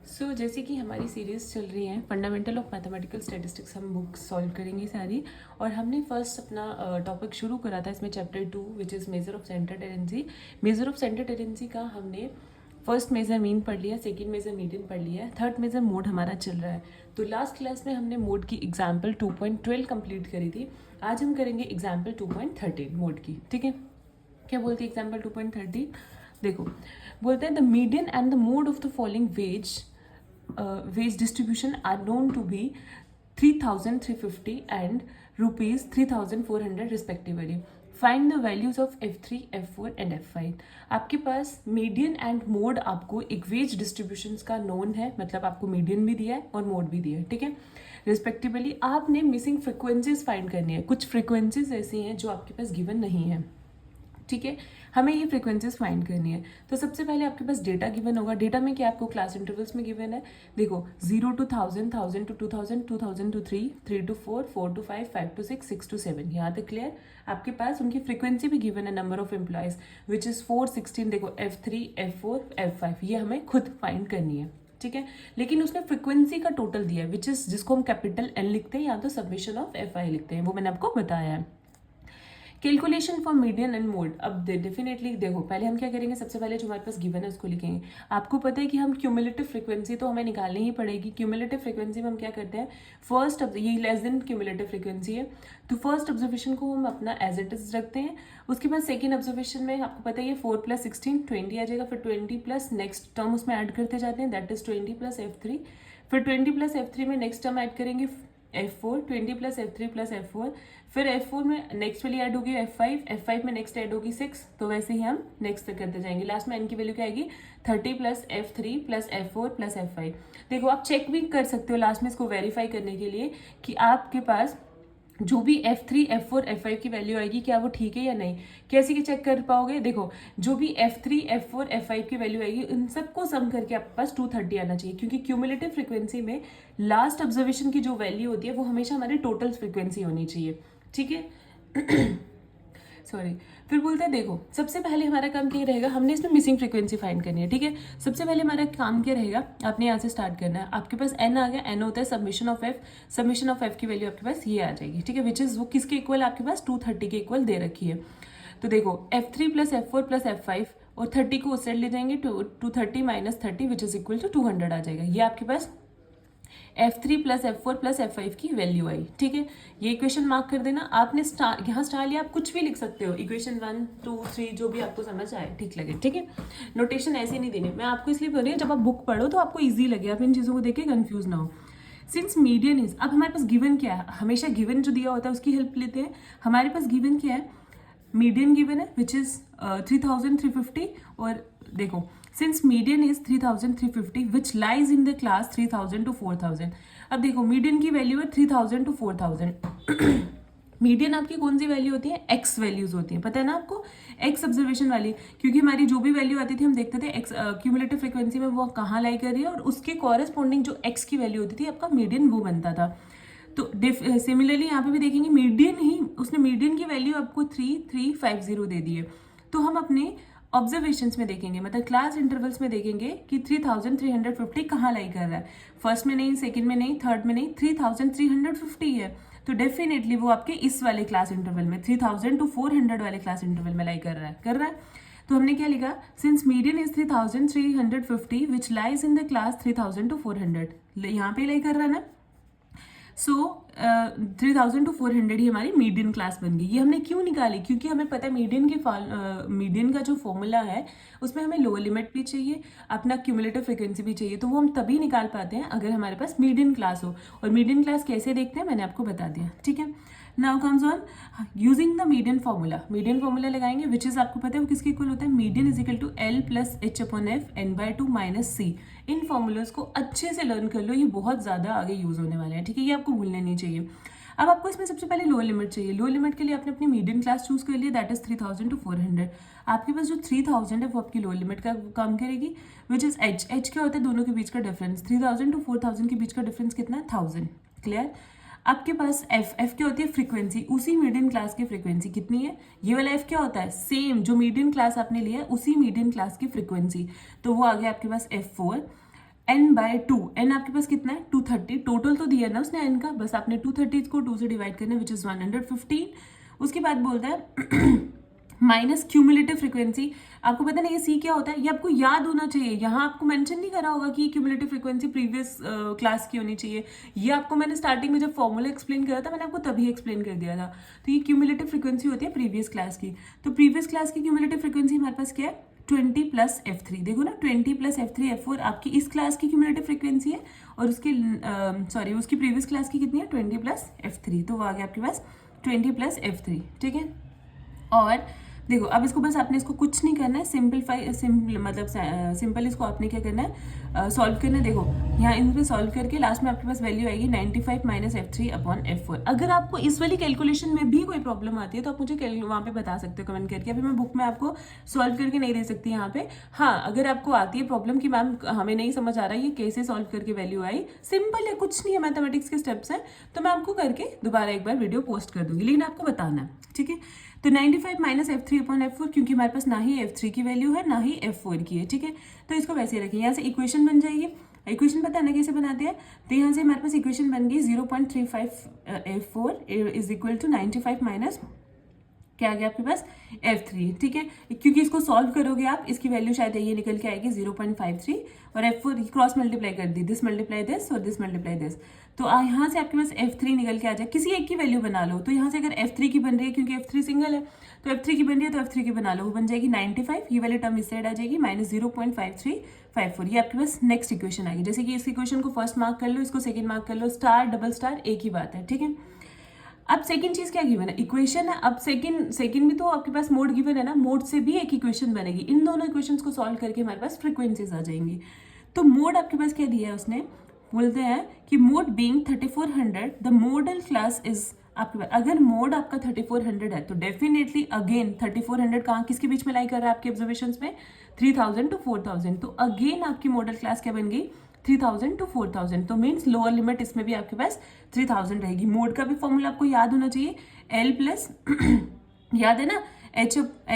जैसे कि हमारी सीरीज़ चल रही है फंडामेंटल ऑफ मैथमेटिकल स्टैटिस्टिक्स, हम बुक सॉल्व करेंगे सारी। और हमने फर्स्ट अपना टॉपिक शुरू करा था इसमें chapter 2 which is measure of centre tendency. Measure of centre tendency का हमने फर्स्ट मेजर मीन पढ़ लिया, सेकंड मेजर मीडियन पढ़ लिया है, थर्ड मेजर मोड हमारा चल रहा है। तो लास्ट क्लास में हमने मोड की एग्जाम्पल 2.12 कंप्लीट करी थी। आज हम करेंगे एग्जाम्पल 2.13 मोड की। ठीक है, क्या बोलती है एग्जाम्पल 2.13? देखो, बोलते हैं the median and the mode of the following wage distribution are known to be 3,350 and rupees 3,400 respectively. Find the values of F3, F4 and F5. आपके पास मीडियन एंड मोड आपको एक वेज डिस्ट्रीब्यूशन का known है, मतलब आपको median भी दिया है और मोड भी दिया है। ठीक है, रिस्पेक्टिवली आपने मिसिंग फ्रिक्वेंसीज फाइंड करनी है। कुछ फ्रिक्वेंसीज ऐसी हैं जो आपके पास गिवन नहीं है। ठीक है, हमें ये फ्रिक्वेंसीज फाइंड करनी है। तो सबसे पहले आपके पास डेटा गिवन होगा। डेटा में क्या आपको क्लास इंटरवल्स में गिवन है। देखो 0 to 1000, 1000 to 2000, 2000 to 3, 3 to 4, 4 to 5, 5 to 6, 6 to 7। यहाँ तक क्लियर। आपके पास उनकी फ्रिक्वेंसी भी गिवन है, number of employees which is 4, 16। देखो F3, F4, F5 ये हमें खुद फाइंड करनी है। ठीक है, लेकिन उसने फ्रिक्वेंसी का टोटल दिया है विच इज जिसको हम कैपिटल N लिखते हैं या तो सबमिशन ऑफ FI लिखते हैं, वो मैंने आपको बताया है। Calculation for median and mode. अब डेफिनेटली देखो, पहले हम क्या करेंगे, सबसे पहले जो हमारे पास गिवन है उसको लिखेंगे। आपको पता है कि हम क्यूमुलेटिव फ्रीक्वेंसी तो हमें निकालनी ही पड़ेगी। क्यूमुलेटिव फ्रीक्वेंसी में हम क्या करते हैं, फर्स्ट ये लेस देन क्यूमुलेटिव फ्रीक्वेंसी है तो फर्स्ट ऑब्जर्वेशन को हम अपना एज इट इज रखते हैं। उसके बाद सेकेंड ऑब्जर्वेशन में आपको पता है ये 4 + 16 20 आ जाएगा, फिर 20 प्लस नेक्स्ट टर्म उसमें ऐड करते जाते हैं, दैट इज 20 + F3। फिर 20 + F3 में नेक्स्ट टर्म ऐड करेंगे F4, 20 + F3 + F4। फिर F4 में नेक्स्ट वाली ऐड होगी F5, F5 में नेक्स्ट ऐड होगी 6। तो वैसे ही हम नेक्स्ट तक करते जाएंगे। लास्ट में N की वैल्यू क्या आएगी, 30 + F3 + F4 + F5। देखो आप चेक भी कर सकते हो लास्ट में इसको वेरीफाई करने के लिए कि आपके पास जो भी F3, F4, F5 की वैल्यू आएगी क्या वो ठीक है या नहीं। कैसे कि चेक कर पाओगे, देखो जो भी F3, F4, F5 की वैल्यू आएगी उन सबको सम करके आपके पास 230 आना चाहिए, क्योंकि क्यूमुलेटिव फ्रीक्वेंसी में लास्ट ऑब्जर्वेशन की जो वैल्यू होती है वो हमेशा हमारी टोटल फ्रीक्वेंसी होनी चाहिए। ठीक है सॉरी। फिर बोलते हैं देखो, सबसे पहले हमारा काम क्या रहेगा, हमने इसमें मिसिंग फ्रीक्वेंसी फाइंड करनी है। ठीक है, सबसे पहले हमारा काम क्या रहेगा, आपने यहाँ से स्टार्ट करना है। आपके पास N आ गया, N होता है submission of F। Submission of F की वैल्यू आपके पास ये आ जाएगी। ठीक है, विच इज वो किसके इक्वल, आपके पास 230 के इक्वल दे रखी है। तो देखो F3 + F4 + F5 और 30 को उस साइड ले जाएंगे, 230 - 30 विच इज इक्वल टू 200 आ जाएगा। ये आपके पास F3 + F4 + F5 की वैल्यू आई। ठीक है, ये इक्वेशन मार्क कर देना। आपने यहाँ स्टार लिया, आप कुछ भी लिख सकते हो, इक्वेशन 1, 2, 3 जो भी आपको समझ आए, ठीक लगे। ठीक है, नोटेशन ऐसे नहीं देनी, मैं आपको इसलिए बोल रही हूँ जब आप बुक पढ़ो तो आपको ईजी लगे, आप इन चीज़ों को देख के कन्फ्यूज ना हो। सिंस मीडियन इज, अब हमारे पास गिवन क्या है, हमेशा गिवन जो दिया होता है उसकी हेल्प लेते हैं। हमारे पास गिवन क्या है, मीडियन गिवन है विच इज 3,350। और देखो since median is 3,350 which lies in the class 3,000 to 4,000। अब देखो मीडियन की वैल्यू है 3,000 to 4,000। मीडियन आपकी कौन सी वैल्यू होती है, एक्स वैल्यूज होती है, पता है ना आपको, एक्स ऑब्जर्वेशन वाली। क्योंकि हमारी जो भी वैल्यू आती थी हम देखते थे एक्स क्यूमुलेटिव फ्रीक्वेंसी में वो कहाँ लाई कर रही है और उसके कॉरेस्पॉन्डिंग जो एक्स की वैल्यू होती थी आपका मीडियन वो बनता था। तो सिमिलरली यहाँ पे भी देखेंगे मीडियन ही, उसने मीडियन की वैल्यू आपको 3,350 दे दी है। तो हम अपने ऑब्जर्वेशंस में देखेंगे, मतलब क्लास इंटरवल्स में देखेंगे कि 3,350 कहाँ लाई कर रहा है। फर्स्ट में नहीं, सेकंड में नहीं, थर्ड में नहीं, 3,350 है। तो डेफिनेटली वो आपके इस वाले क्लास इंटरवल में 3,000 to 400 वाले क्लास इंटरवल में लाई कर रहा है। तो हमने क्या लिखा, since median is 3,350 which lies in the class 3,000 to 400, यहाँ पे लाई कर रहा है ना। सो 3,000 to 400 ही हमारी मीडियन क्लास बन गई। ये हमने क्यों निकाली, क्योंकि हमें पता है मीडियन का जो फॉर्मूला है उसमें हमें लोअर लिमिट भी चाहिए, अपना क्यूमुलेटिव फ्रीक्वेंसी भी चाहिए। तो वो हम तभी निकाल पाते हैं अगर हमारे पास मीडियन क्लास हो। और मीडियन क्लास कैसे देखते हैं मैंने आपको बता दिया। ठीक है, now comes on using the median formula. Median formula लगाएंगे विच इज आपको पता है वो किसके इक्वल होता है, median is equal to L + H/F N/2 - C। इन फॉर्मूलाज को अच्छे से लर्न कर लो, ये बहुत ज़्यादा आगे यूज होने वाले हैं। ठीक है, ये आपको भूलने नहीं चाहिए। अब आपको इसमें सबसे पहले लोअर लिमिट चाहिए। लोअर लिमिट के लिए आपने अपनी मीडियन क्लास चूज कर लिया, दैट इज 3,000 to 400। आपके पास जो 3,000 है वो आपकी लोअर लिमिट का काम करेगी विच इज H। H क्या होता है, दोनों के बीच का डिफरेंस। 3,000 to 4,000 के बीच का डिफरेंस कितना है, 1,000। क्लियर। आपके पास F क्या होती है, फ्रीक्वेंसी, उसी मीडियन क्लास की फ्रीक्वेंसी कितनी है। ये वाला F क्या होता है, सेम जो मीडियन क्लास आपने लिया है उसी मीडियन क्लास की फ्रीक्वेंसी। तो वो आ गया आपके पास F4। n/2, n आपके पास कितना है 230, टोटल तो दिया ना उसने n का, बस आपने 230 को 2 से डिवाइड करना है विच इज 115। उसके बाद बोलता है माइनस क्यूमुलेटिव फ्रीक्वेंसी। आपको पता नहीं ये सी क्या होता है, ये आपको याद होना चाहिए। यहाँ आपको मेंशन नहीं करा होगा कि क्यूमुलेटिव फ्रीक्वेंसी प्रीवियस क्लास की होनी चाहिए। ये आपको मैंने स्टार्टिंग में जब फॉर्मूला एक्सप्लेन करा था, मैंने आपको तभी एक्सप्लेन कर दिया था। तो ये क्यूमुलेटिव फ्रीक्वेंसी होती है प्रीवियस क्लास की। तो प्रीवियस क्लास की क्यूमुलेटिव फ्रीक्वेंसी हमारे पास क्या है 20 प्लस F3। देखो ना 20 प्लस F3 F4 आपकी इस क्लास की क्यूमुलेटिव फ्रीक्वेंसी है, और उसकी उसकी प्रीवियस क्लास की कितनी है 20 प्लस F3। तो वो आ गया आपके पास 20 प्लस F3, ठीक है। और देखो अब इसको बस आपने इसको कुछ नहीं करना है, सिंपल इसको आपने क्या करना है सॉल्व करना है। देखो यहाँ इनमें सॉल्व करके लास्ट में आपके पास वैल्यू आएगी 95 माइनस F3 अपॉन F4। अगर आपको इस वाली कैलकुलेशन में भी कोई प्रॉब्लम आती है तो आप मुझे वहाँ पे बता सकते हो कमेंट करके। अभी मैं बुक में आपको सॉल्व करके नहीं दे सकती यहाँ पे। हाँ, अगर आपको आती है प्रॉब्लम कि मैम हमें नहीं समझ आ रहा है ये कैसे सॉल्व करके वैल्यू आई, सिंपल है, कुछ नहीं है, मैथमेटिक्स के स्टेप्स हैं, तो मैं आपको करके दोबारा एक बार वीडियो पोस्ट कर दूंगी, लेकिन आपको बताना है, ठीक है। तो 95 माइनस F3 अपॉन F4, क्योंकि हमारे पास ना ही F3 की वैल्यू है ना ही F4 की है, ठीक है। तो इसको वैसे रखें, यहाँ से इक्वेशन बन जाएगी। इक्वेशन पता है ना कैसे बनाते हैं, तो यहाँ से हमारे पास इक्वेशन बन गई 0.35 F4 is equal to 95 minus क्या आ गया आपके पास F3, ठीक है। क्योंकि इसको सॉल्व करोगे आप, इसकी वैल्यू शायद ये निकल के आएगी 0.53, और F4 क्रॉस मल्टीप्लाई कर दी, दिस मल्टीप्लाई दिस और दिस मल्टीप्लाई दिस, तो यहाँ से आपके पास F3 निकल के आ जाए। किसी एक की वैल्यू बना लो, तो यहाँ से अगर F3 की बन रही है, क्योंकि F3 सिंगल है, तो F3 की बन रही है तो F3 की बना लो, वो बन जाएगी 95, ये वाली टर्म इस साइड आ जाएगी माइनस 0.5354। ये आपके पास नेक्स्ट इक्वेशन आएगी। जैसे कि इस इक्वेशन को फर्स्ट मार्क कर लो, इसको सेकंड मार्क कर लो, स्टार डबल स्टार एक ही बात है, ठीक है। अब सेकंड चीज क्या गिवन है, इक्वेशन है। अब सेकंड भी तो आपके पास मोड गिवन है ना, मोड से भी एक इक्वेशन बनेगी। इन दोनों इक्वेशंस को सॉल्व करके हमारे पास फ्रीक्वेंसीज आ जाएंगी। तो मोड आपके पास क्या दिया है, उसने बोलते हैं कि mode being 3400 the modal class is, आपके पास अगर मोड आपका 3400 है तो डेफिनेटली अगेन 3400 कहाँ किसके बीच में लाई कर रहा है आपके ऑब्जर्वेशन में 3000 टू 4000, तो अगेन आपकी मॉडल क्लास क्या बन गई 3000 टू 4000, तो मीन्स लोअर लिमिट इसमें भी आपके पास 3000 रहेगी। मोड का भी फॉर्मूला आपको याद होना चाहिए, L प्लस याद है ना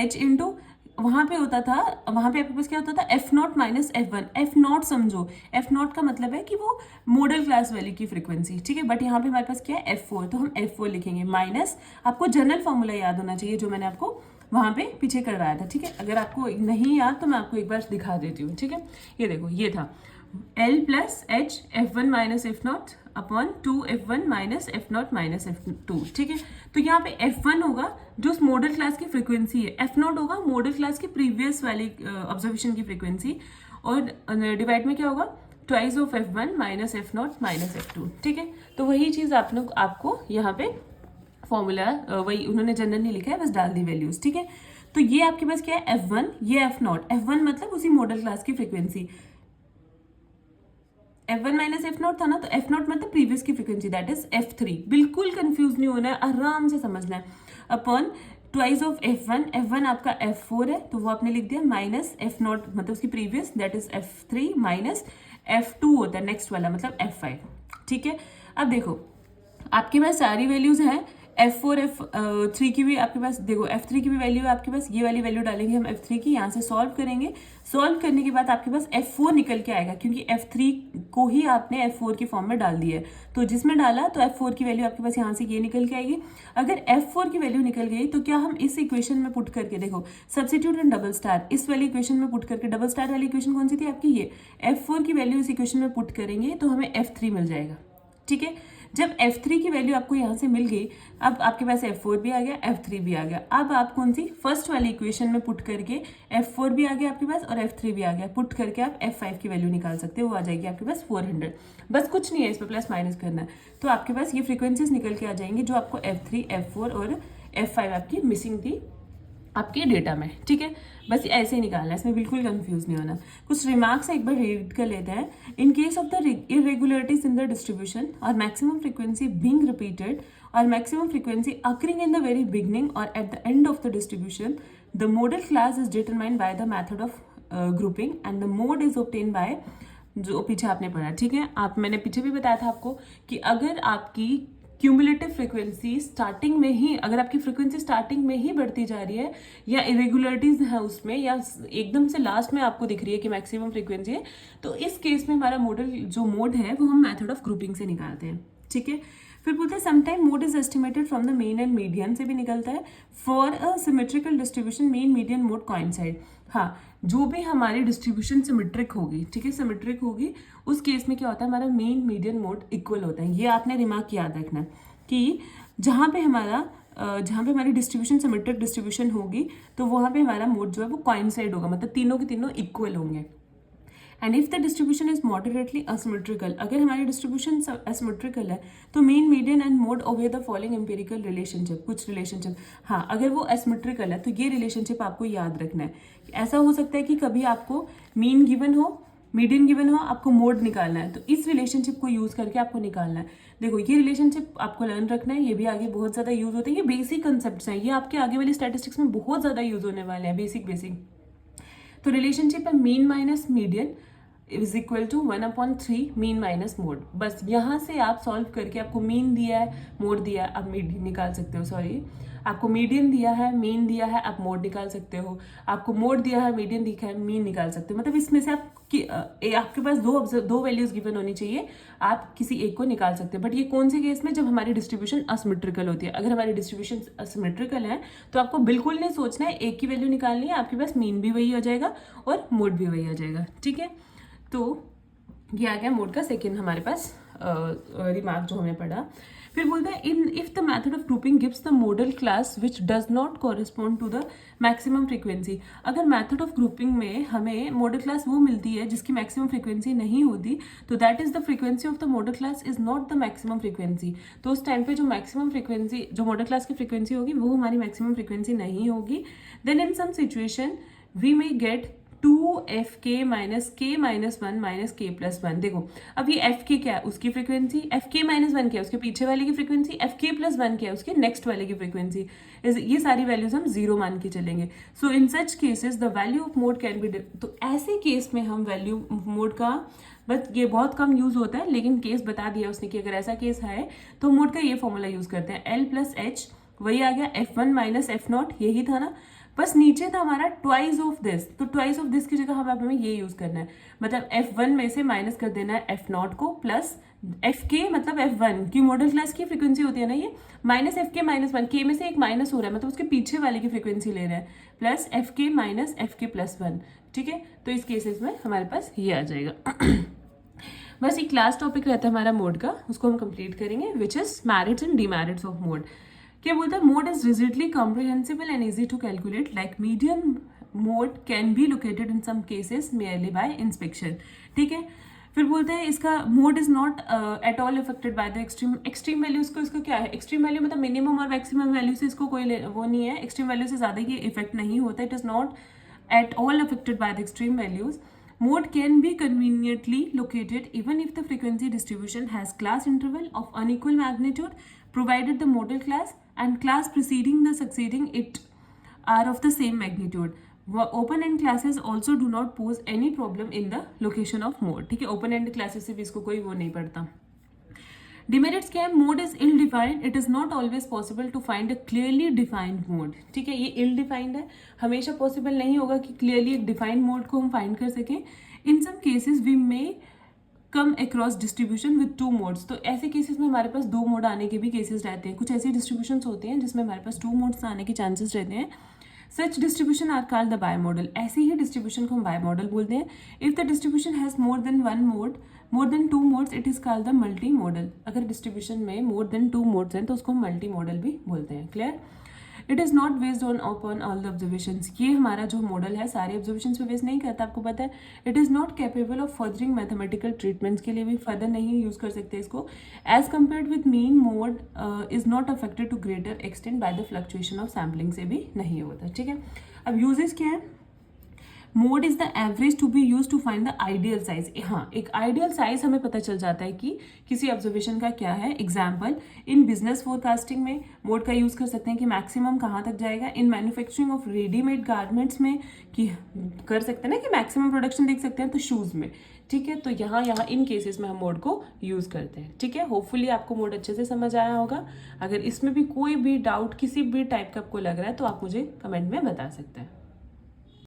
H इंटू वहां पे होता था, वहां पे आपके पास क्या होता था F0 माइनस F1। F0 समझो, F0 का मतलब है कि वो मॉडल क्लास वैल्यू की फ्रीक्वेंसी, ठीक है। बट यहाँ पे हमारे पास क्या है F4, तो हम F4 लिखेंगे माइनस, आपको जनरल फॉर्मूला याद होना चाहिए जो मैंने आपको वहां पे पीछे करवाया था, ठीक है। अगर आपको नहीं याद तो मैं आपको एक बार दिखा देती हूँ, ठीक है। ये देखो ये था L plus H F1 minus F0 upon 2F1 minus F0 minus F2, ठीक है। तो यहाँ पे F1 होगा जो उस मॉडल क्लास की फ्रीक्वेंसी है, F0 होगा मॉडल क्लास की प्रीवियस वाली ऑब्जर्वेशन की फ्रीक्वेंसी, और डिवाइड में क्या होगा twice of F1 minus F0 minus F2, ठीक है। तो वही चीज़ आपको यहाँ पे फॉर्मूला वही उन्होंने जनरल नहीं लिखा है, बस डाल दी वैल्यूज, ठीक है। तो ये आपके पास क्या है F1, ये F0, F1 मतलब उसी मॉडल क्लास की फ्रीक्वेंसी, F1 माइनस F0 था ना, तो F0 मतलब प्रीवियस की फ्रीक्वेंसी, दैट इज F3। बिल्कुल कंफ्यूज नहीं होना है, आराम से समझना है। Upon twice of F1, F1 आपका F4 है तो वो आपने लिख दिया माइनस F0 मतलब उसकी previous that is F3 minus F2 होता है नेक्स्ट वाला मतलब F5, ठीक है। अब देखो आपके पास सारी वैल्यूज हैं, F4 F3 की भी आपके पास, देखो F3 की भी वैल्यू है आपके पास, ये वाली वैल्यू डालेंगे हम F3 की, यहाँ से सॉल्व करेंगे। सॉल्व करने के बाद आपके पास F4 निकल के आएगा, क्योंकि F3 को ही आपने F4 की फॉर्म में डाल दिया है, तो जिसमें डाला तो F4 की वैल्यू आपके पास यहाँ से ये निकल के आएगी। अगर F4 की वैल्यू निकल गई तो क्या हम इस इक्वेशन में पुट करके, देखो सब्स्टिट्यूट एंड डबल स्टार, इस वाली इक्वेशन में पुट करके, डबल स्टार वाली इक्वेशन कौन सी थी आपकी, ये F4 की वैल्यू इस इक्वेशन में पुट करेंगे तो हमें F3 मिल जाएगा, ठीक है। जब F3 की वैल्यू आपको यहाँ से मिल गई, अब आपके पास F4 भी आ गया, F3 भी आ गया। अब आप कौन सी फर्स्ट वाली इक्वेशन में पुट करके F4 भी आ गया आपके पास और F3 भी आ गया, पुट करके आप F5 की वैल्यू निकाल सकते हो, वो आ जाएगी आपके पास 400। बस कुछ नहीं है, इस पर प्लस माइनस करना है, तो आपके पास ये फ्रीक्वेंसीज निकल के आ जाएंगी जो आपको F3, F4 और F5 आपकी मिसिंग थी आपके डेटा में, ठीक है। बस ऐसे ही निकालना है, इसमें बिल्कुल कंफ्यूज नहीं होना। कुछ रिमार्क्स एक बार रीड कर लेते हैं। In case of the irregularities in the distribution और मैक्सिमम फ्रीक्वेंसी बीइंग रिपीटेड और maximum frequency occurring in the very beginning or at the end of the distribution, the modal class is determined by the method of grouping and the mode is obtained by, जो पीछे आपने पढ़ा, ठीक है। मैंने पीछे भी बताया था आपको कि अगर आपकी क्यूमुलेटिव फ्रीक्वेंसी स्टार्टिंग में ही, अगर आपकी फ्रीक्वेंसी स्टार्टिंग में ही बढ़ती जा रही है या इरेगुलरिटीज है उसमें, या एकदम से लास्ट में आपको दिख रही है कि मैक्सिमम फ्रीक्वेंसी है, तो इस केस में हमारा मॉडल जो मोड है वो हम मेथड ऑफ ग्रुपिंग से निकालते हैं, ठीक है। फिर बोलते हैं sometime mode is estimated from the main and median से भी निकलता है। For a symmetrical distribution mean median mode coincide. हाँ, जो भी हमारी डिस्ट्रीब्यूशन सिमेट्रिक होगी, ठीक है, सिमेट्रिक होगी, उस केस में क्या होता है, हमारा मेन मीडियन मोड इक्वल होता है। ये आपने रिमार्क याद रखना है कि जहाँ पे हमारी डिस्ट्रीब्यूशन सिमेट्रिक डिस्ट्रीब्यूशन होगी तो वहाँ पे हमारा मोड जो है वो कोइंसाइड होगा, मतलब तीनों के तीनों इक्वल होंगे। And if the distribution is moderately asymmetrical, अगर हमारी डिस्ट्रीब्यूशन असिमेट्रिकल है तो mean median and mode obey the following empirical relationship, कुछ रिलेशनशिप। हाँ, अगर वो असिमेट्रिकल है तो ये रिलेशनशिप आपको याद रखना है। ऐसा हो सकता है कि कभी आपको मीन गिवन हो, मीडियन गिवन हो, आपको मोड निकालना है, तो इस रिलेशनशिप को यूज करके आपको निकालना है। देखो, ये रिलेशनशिप आपको लर्न रखना है, ये भी आगे बहुत ज्यादा यूज होते हैं, ये बेसिक कंसेप्ट हैं, ये आपके आगे वाली स्टैटिस्टिक्स में बहुत ज्यादा यूज होने वाले हैं, बेसिक। तो रिलेशनशिप है mean minus median is equal to 1/3 mean minus mode. बस यहाँ से आप सॉल्व करके, आपको मीन दिया है, मोड दिया है, आप मीडियन निकाल सकते हो। सॉरी, आपको मीडियन दिया है, मीन दिया है, आप मोड निकाल सकते हो। आपको मोड दिया है, मीडियन दिया है, मीन निकाल सकते हो। मतलब इसमें से आपके पास दो वैल्यूज गिवन होनी चाहिए, आप किसी एक को निकाल सकते हो। बट ये कौन से केस में, जब हमारी डिस्ट्रीब्यूशन असिमेट्रिकल होती है। अगर हमारी डिस्ट्रीब्यूशन असिमेट्रिकल है तो आपको बिल्कुल नहीं सोचना है, एक की वैल्यू निकालनी है, आपके पास मीन भी वही आ जाएगा और मोड भी वही आ जाएगा, ठीक है। तो ये आ गया मोड का सेकेंड हमारे पास रिमार्क जो हमने पढ़ा। फिर बोलता है in if the method of grouping gives the modal class which does not correspond to the maximum frequency. अगर मेथड ऑफ ग्रुपिंग में हमें मॉडल क्लास वो मिलती है जिसकी मैक्सिमम फ्रीक्वेंसी नहीं होती, तो that is the frequency of the modal class is not the maximum frequency. तो उस टाइम पे जो मैक्सिमम फ्रीक्वेंसी, जो मॉडल क्लास की फ्रीक्वेंसी होगी वो हमारी मैक्सिमम फ्रीक्वेंसी नहीं होगी। Then in some situation we may get 2fk minus k minus 1 minus k plus 1। देखो, अब ये fk क्या है, उसकी फ्रीक्वेंसी, fk माइनस 1 क्या है, उसके पीछे वाले की फ्रीक्वेंसी, fk प्लस 1 क्या है, उसके नेक्स्ट वाले की फ्रीक्वेंसी। ये सारी वैल्यूज हम जीरो मान के चलेंगे। So in such cases the value of mode can be, तो ऐसे केस में हम वैल्यू मोड का, बट ये बहुत कम यूज होता है, लेकिन केस बता दिया उसने कि अगर ऐसा केस है तो मोड का ये फॉर्मूला यूज करते हैं, l प्लस h, वही आ गया f1 माइनस f0, यही था ना। बस नीचे था हमारा ट्वाइस ऑफ दिस, तो ट्वाइस ऑफ दिस की जगह हमें ये यूज करना है, मतलब f1 में से माइनस कर देना है f0 को, प्लस fk मतलब f1 की मॉडल क्लास की फ्रीक्वेंसी होती है ना ये, माइनस fk माइनस 1, k में से एक माइनस हो रहा है, मतलब उसके पीछे वाले की फ्रीक्वेंसी ले रहे हैं, plus fk minus fk plus 1, ठीक है। तो इस केसेस में हमारे पास ये आ जाएगा। बस एक क्लास टॉपिक रहता है हमारा मोड का, उसको हम कंप्लीट करेंगे, which is merits and demerits of mode. क्या बोलता है, mode is rigidly comprehensible and easy to calculate, like median mode can be located in some cases merely by inspection, ठीक है। फिर बोलते हैं इसका mode is not at all affected by the extreme values को, इसका क्या है, एक्सट्रीम वैल्यू मतलब मिनिमम और मैक्सिमम वैल्यू से इसको कोई वो नहीं है, एक्सट्रीम वैल्यू से ज्यादा ये इफेक्ट नहीं होता, it is not at all affected by the extreme values. Mode can be conveniently located even if the frequency distribution has class interval of unequal magnitude, provided the model class and class preceding the succeeding it are of the same magnitude. Open-end classes also do not pose any problem in the location of mode, ठीक है। open-end classes से भी इसको कोई वो नहीं पड़ता। Demerits क्या है, mode is ill defined, it is not always possible to find a clearly defined mode, ठीक है। ये इल डिफाइंड है, हमेशा पॉसिबल नहीं होगा कि क्लियरली एक डिफाइंड मोड को हम फाइंड कर सकें। In some cases we may come across distribution with 2 modes, तो ऐसे केसेस में हमारे पास 2 मोड आने के भी केसेस रहते हैं। कुछ ऐसी डिस्ट्रीब्यूशंस होते हैं जिसमें हमारे पास 2 मोड्स आने के चांसेस रहते हैं। सच डिस्ट्रीब्यूशन आर कॉल्ड द बायमॉडल, ऐसे ही डिस्ट्रीब्यूशन को हम बायमॉडल बोलते हैं। If the distribution has more than 1 mode, more than 2 modes, it is called the multi modal. अगर डिस्ट्रीब्यूशन में मोर देन 2 मोड्स हैं तो उसको हम मल्टी मॉडल भी बोलते हैं, clear. It is not based on upon all the observations, ये हमारा जो मॉडल है सारे ऑब्जर्वेशन पे बेस नहीं करता, आपको पता है। It is not capable of furthering mathematical treatments, के लिए भी फर्दर नहीं यूज कर सकते इसको। As compared with mean mode is not affected to greater extent by the fluctuation of sampling, से भी नहीं होता, ठीक है। अब यूजेस क्या है, mode is the average to be use to find the ideal size. हाँ, एक आइडियल साइज हमें पता चल जाता है कि किसी ऑब्जर्वेशन का क्या है। एग्जाम्पल, इन बिजनेस फोरकास्टिंग में मोड का यूज कर सकते हैं कि मैक्सिमम कहाँ तक जाएगा। In manufacturing of readymade garments में कि कर सकते हैं ना कि मैक्सिमम प्रोडक्शन देख सकते हैं, तो शूज में, ठीक है। तो यहाँ इन केसेस में हम मोड को यूज करते हैं, ठीक है। होपफुली आपको मोड अच्छे से समझ आया होगा। अगर इसमें भी कोई भी डाउट किसी भी टाइप का आपको लग रहा है तो आप मुझे कमेंट में बता सकते हैं।